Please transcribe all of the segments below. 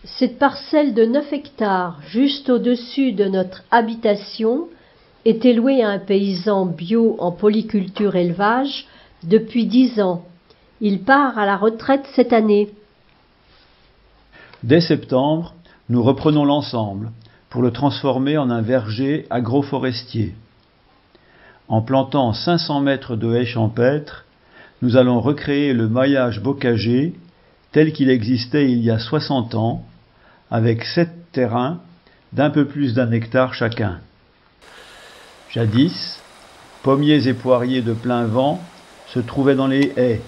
Cette parcelle de 9 hectares, juste au-dessus de notre habitation, était louée à un paysan bio en polyculture élevage depuis 10 ans. Il part à la retraite cette année. Dès septembre, nous reprenons l'ensemble pour le transformer en un verger agroforestier. En plantant 500 mètres de haies champêtres, nous allons recréer le maillage bocager tel qu'il existait il y a 60 ans, avec 7 terrains d'un peu plus d'1 hectare chacun. Jadis, pommiers et poiriers de plein vent se trouvaient dans les haies.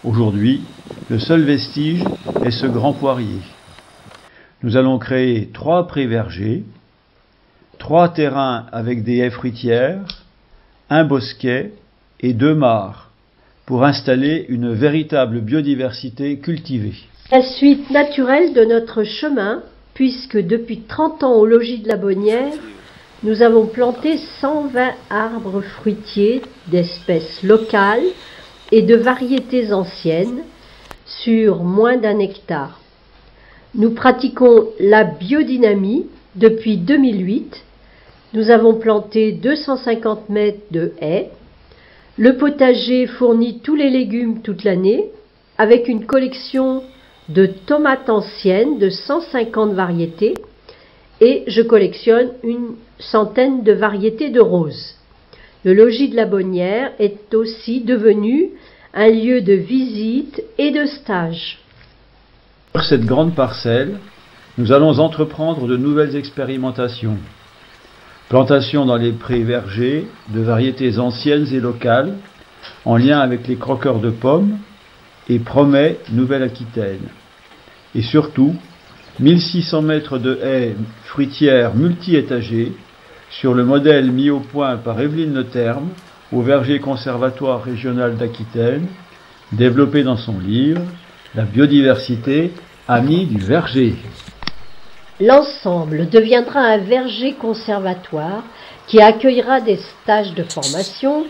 Aujourd'hui, le seul vestige est ce grand poirier. Nous allons créer 3 prés-vergers, 3 terrains avec des haies fruitières, un bosquet et 2 mares, pour installer une véritable biodiversité cultivée. La suite naturelle de notre chemin, puisque depuis 30 ans au logis de la Bonnière, nous avons planté 120 arbres fruitiers d'espèces locales et de variétés anciennes sur moins d'1 hectare. Nous pratiquons la biodynamie depuis 2008. Nous avons planté 250 mètres de haies. Le potager fournit tous les légumes toute l'année, avec une collection de tomates anciennes de 150 variétés, et je collectionne une centaine de variétés de roses. Le logis de la Bonnière est aussi devenu un lieu de visite et de stage. Sur cette grande parcelle, nous allons entreprendre de nouvelles expérimentations. Plantation dans les prés-vergers de variétés anciennes et locales, en lien avec les croqueurs de pommes, et Promet Nouvelle-Aquitaine. Et surtout, 1600 mètres de haies fruitières multi-étagées, sur le modèle mis au point par Evelyne Le Terme au Verger Conservatoire Régional d'Aquitaine, développé dans son livre « La biodiversité, amie du verger ». L'ensemble deviendra un verger conservatoire qui accueillera des stages de formation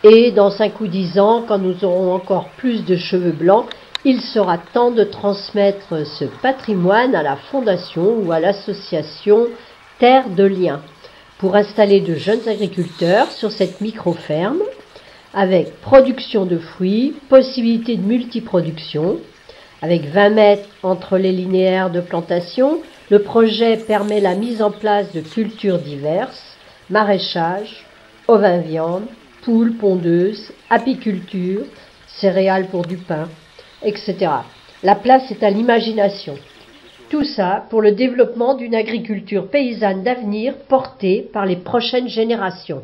et dans 5 ou 10 ans, quand nous aurons encore plus de cheveux blancs, il sera temps de transmettre ce patrimoine à la fondation ou à l'association Terre de Liens pour installer de jeunes agriculteurs sur cette micro-ferme avec production de fruits, possibilité de multiproduction. Avec 20 mètres entre les linéaires de plantation, le projet permet la mise en place de cultures diverses, maraîchage, ovin-viande, poules pondeuses, apiculture, céréales pour du pain, etc. La place est à l'imagination. Tout ça pour le développement d'une agriculture paysanne d'avenir portée par les prochaines générations.